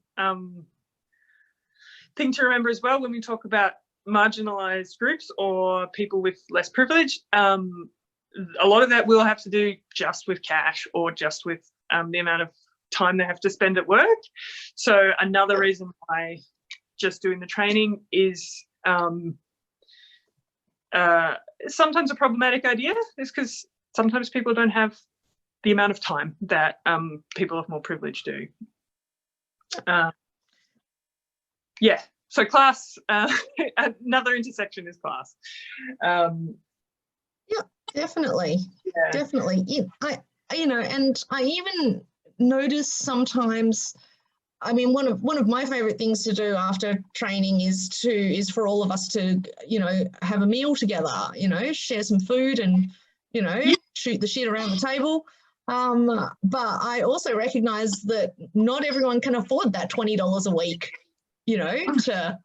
thing to remember as well when we talk about marginalized groups or people with less privilege. A lot of that will have to do just with cash or just with the amount of time they have to spend at work. So another reason why just doing the training is sometimes a problematic idea, is because sometimes people don't have the amount of time that people of more privilege do. So class, another intersection is class. Definitely. And I even notice sometimes, I mean, one of my favorite things to do after training is for all of us to, have a meal together, share some food and, shoot the shit around the table. But I also recognize that not everyone can afford that $20 a week, to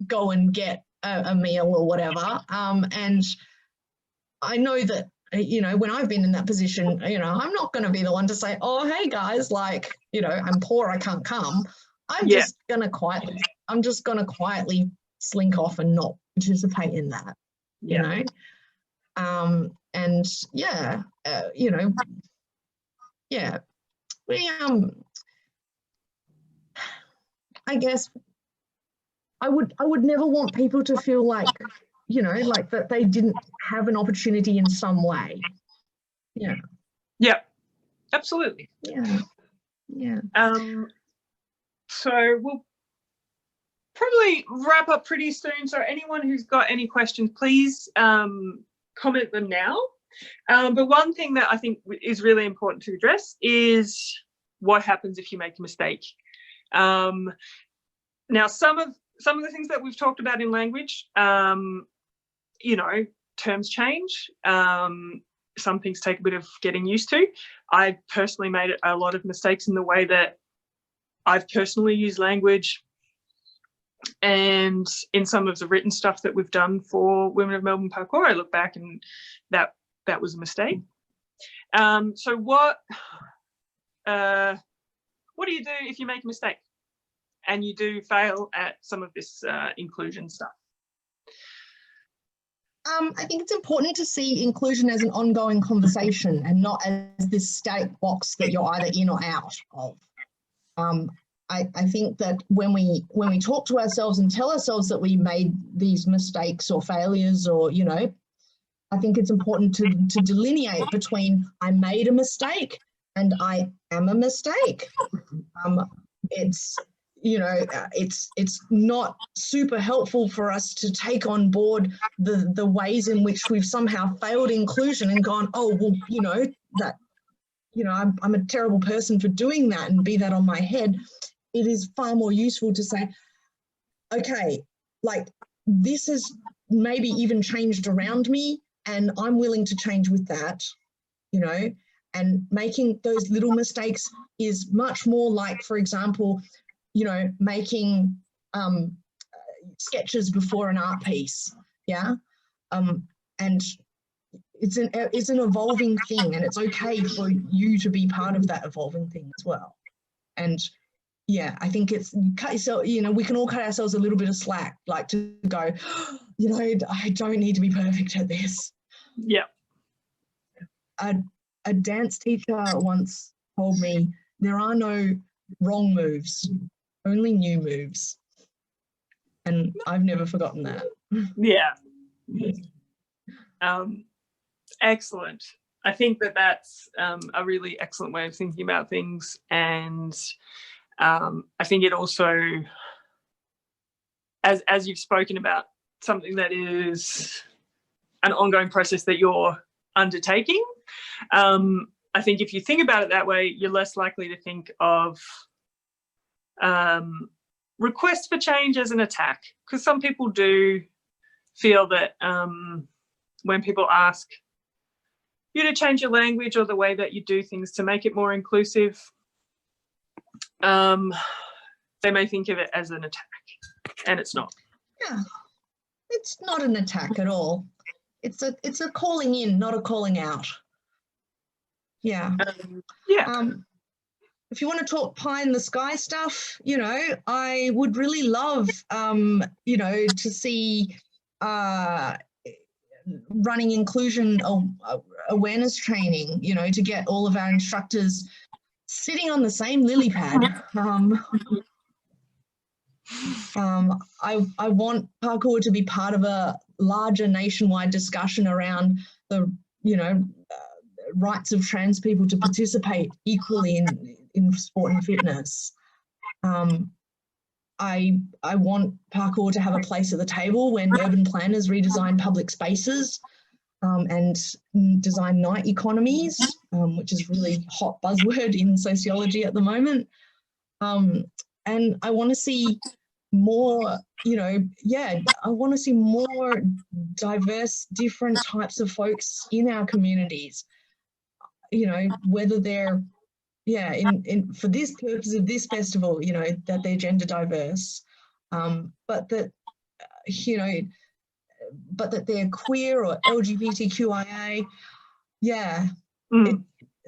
go and get a meal or whatever. And I know that, when I've been in that position, I'm not going to be the one to say, oh, hey guys, like, I'm poor, I can't come. I'm just going to quietly slink off and not participate in that, you know? And we, I guess I would never want people to feel like, like that they didn't have an opportunity in some way. Yeah, absolutely. Yeah. So we'll probably wrap up pretty soon. So anyone who's got any questions, please comment them now. But one thing that I think is really important to address is what happens if you make a mistake. Now, some of the things that we've talked about in language, terms change. some things take a bit of getting used to. I personally made a lot of mistakes in the way that I've personally used language, and in some of the written stuff that we've done for Women of Melbourne Parkour, I look back and that was a mistake. So what do you do if you make a mistake and you do fail at some of this inclusion stuff? I think it's important to see inclusion as an ongoing conversation and not as this static box that you're either in or out of. I think that when we talk to ourselves and tell ourselves that we made these mistakes or failures, or, you know, I think it's important to delineate between I made a mistake and I am a mistake. It's, you know, it's not super helpful for us to take on board the ways in which we've somehow failed inclusion and gone, oh, well, you know, that, you know, I'm a terrible person for doing that, and be that on my head. It is far more useful to say, okay, like, this has maybe even changed around me and I'm willing to change with that, you know, and making those little mistakes is much more like, for example, you know, making sketches before an art piece, yeah? And it's an evolving thing, and it's okay for you to be part of that evolving thing as well. And yeah, I think it's cut yourself, you know, we can all cut ourselves a little bit of slack, like to go, you know, I don't need to be perfect at this. Yeah. A dance teacher once told me there are no wrong moves, only new moves. And I've never forgotten that. Yeah. Excellent. I think that that's a really excellent way of thinking about things. And I think it also, as you've spoken about, something that is an ongoing process that you're undertaking. I think if you think about it that way, you're less likely to think of requests for change as an attack, because some people do feel that when people ask you to change your language or the way that you do things to make it more inclusive, they may think of it as an attack, and it's not. Yeah, it's not an attack at all. It's a calling in, not a calling out. Yeah. If you want to talk pie in the sky stuff, you know, I would really love, you know, to see running inclusion awareness training, you know, to get all of our instructors sitting on the same lily pad. I want parkour to be part of a larger nationwide discussion around the, you know, rights of trans people to participate equally in sport and fitness. I want parkour to have a place at the table when urban planners redesign public spaces and design night economies, which is really hot buzzword in sociology at the moment. And I want to see more, you know, yeah, I want to see more diverse, different types of folks in our communities, you know, whether they're, yeah, in for this purpose of this festival, you know, that they're gender diverse, but that, you know, but that they're queer or LGBTQIA, yeah.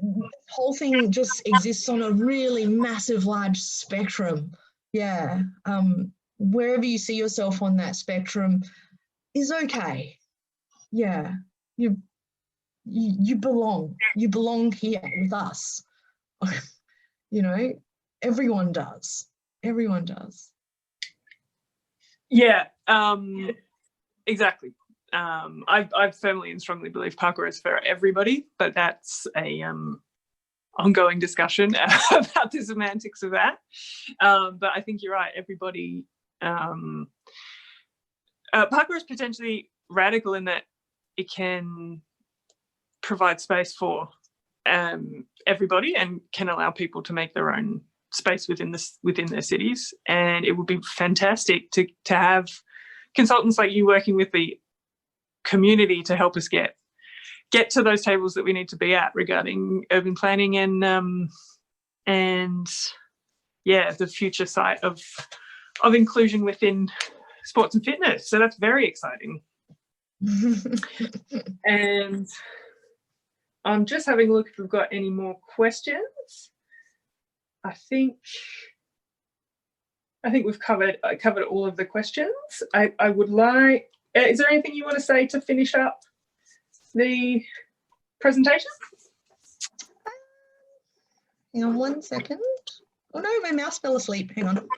The whole thing just exists on a really massive, large spectrum. Yeah. Wherever you see yourself on that spectrum is okay. Yeah. You belong. You belong here with us. You know, everyone does. Everyone does. Yeah, exactly. I firmly and strongly believe parkour is for everybody, but that's a ongoing discussion about the semantics of that. But I think you're right. Everybody, parkour is potentially radical in that it can provide space for everybody and can allow people to make their own space within their cities. And it would be fantastic to have consultants like you working with the community to help us get get to those tables that we need to be at regarding urban planning and yeah, the future site of inclusion within sports and fitness. So that's very exciting. And I'm just having a look if we've got any more questions. I think we've covered all of the questions. I would like, is there anything you want to say to finish up the presentation? Hang on 1 second. Oh no, my mouse fell asleep. Hang on.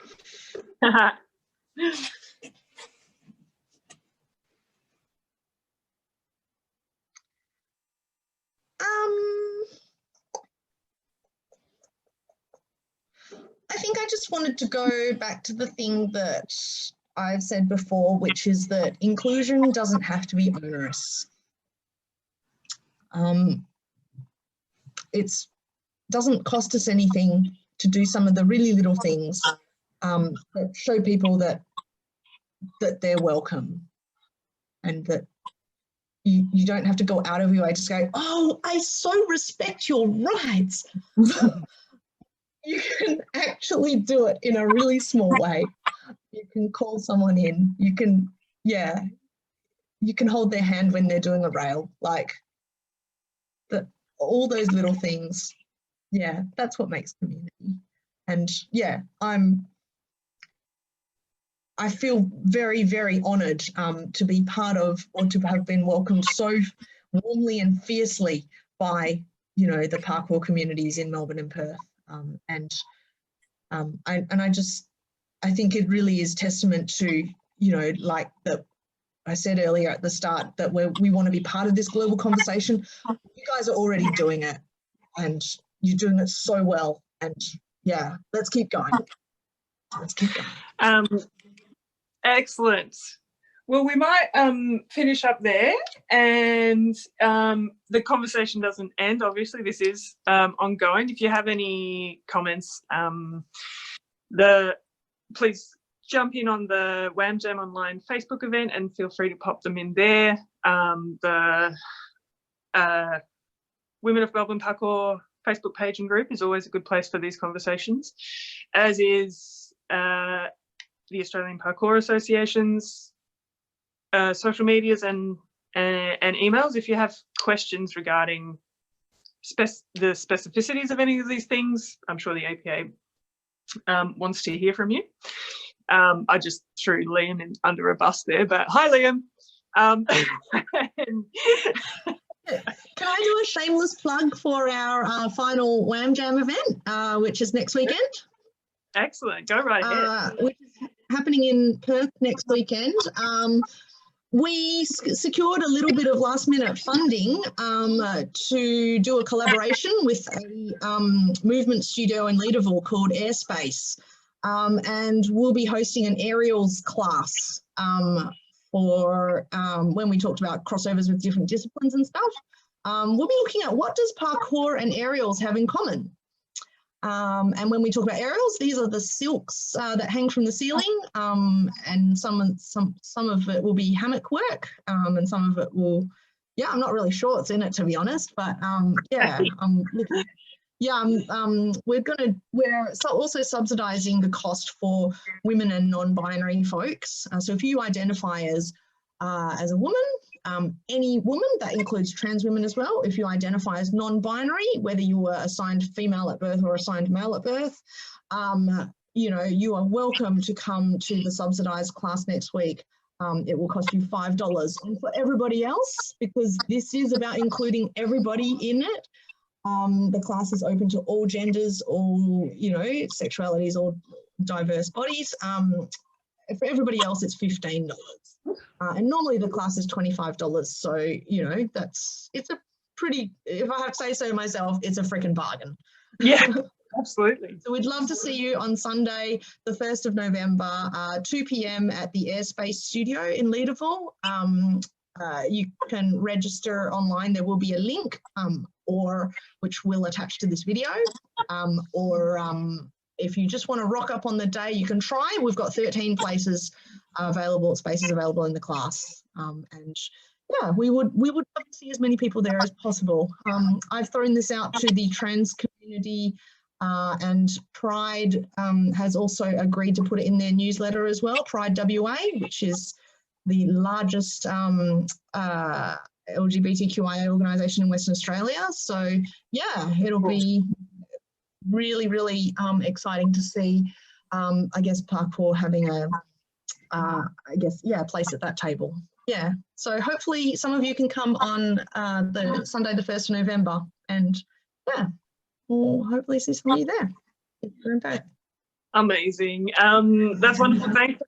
I think I just wanted to go back to the thing that I've said before, which is that inclusion doesn't have to be onerous. It doesn't cost us anything to do some of the really little things that show people that they're welcome, and that you don't have to go out of your way to go, oh, I so respect your rights. You can actually do it in a really small way. You can call someone in. You can, yeah, you can hold their hand when they're doing a rail. Like, all those little things. Yeah, that's what makes community. And yeah, I feel very, very honoured to be part of, or to have been welcomed so warmly and fiercely by, you know, the parkour communities in Melbourne and Perth. I think it really is testament to, you know, like that I said earlier at the start, that we want to be part of this global conversation. You guys are already doing it, and you're doing it so well. And yeah, let's keep going. Let's keep going. Excellent. Well, we might finish up there, and the conversation doesn't end. Obviously, this is ongoing. If you have any comments, please jump in on the WamJam online Facebook event and feel free to pop them in there. The Women of Melbourne Parkour Facebook page and group is always a good place for these conversations, as is the Australian Parkour Association's social medias and emails. If you have questions regarding the specificities of any of these things, I'm sure the APA wants to hear from you. I just threw Liam under a bus there, but hi, Liam. Can I do a shameless plug for our final WamJam event, which is next weekend? Excellent, go right ahead. Which is happening in Perth next weekend. We secured a little bit of last-minute funding to do a collaboration with a movement studio in Leederville called Airspace, and we'll be hosting an aerials class for when we talked about crossovers with different disciplines and stuff. We'll be looking at what does parkour and aerials have in common. And when we talk about aerials, these are the silks that hang from the ceiling, and some of it will be hammock work, and some of it will, yeah, I'm not really sure what's in it, to be honest, but yeah, we're also subsidising the cost for women and non-binary folks. So if you identify as a woman, any woman, that includes trans women as well. If you identify as non-binary, whether you were assigned female at birth or assigned male at birth, you know, you are welcome to come to the subsidised class next week. It will cost you $5. And for everybody else, because this is about including everybody in it, the class is open to all genders, all, you know, sexualities, all diverse bodies. For everybody else, it's $15. And normally the class is $25. So, you know, it's a pretty, if I have to say so myself, it's a freaking bargain. Yeah, absolutely. So we'd love to see you on Sunday, the 1st of November, 2 p.m. at the Airspace Studio in Leederville. You can register online. There will be a link, or which we'll attach to this video, if you just want to rock up on the day, you can try. We've got 13 places available, spaces available in the class. And yeah, we would love to see as many people there as possible. I've thrown this out to the trans community, and Pride has also agreed to put it in their newsletter as well, Pride WA, which is the largest LGBTQIA organisation in Western Australia. So yeah, it'll be really, really exciting to see, I guess, parkour having a, place at that table. Yeah, so hopefully some of you can come on the Sunday, the 1st of November, and yeah, we'll hopefully see some of you there. Amazing. That's wonderful. Thanks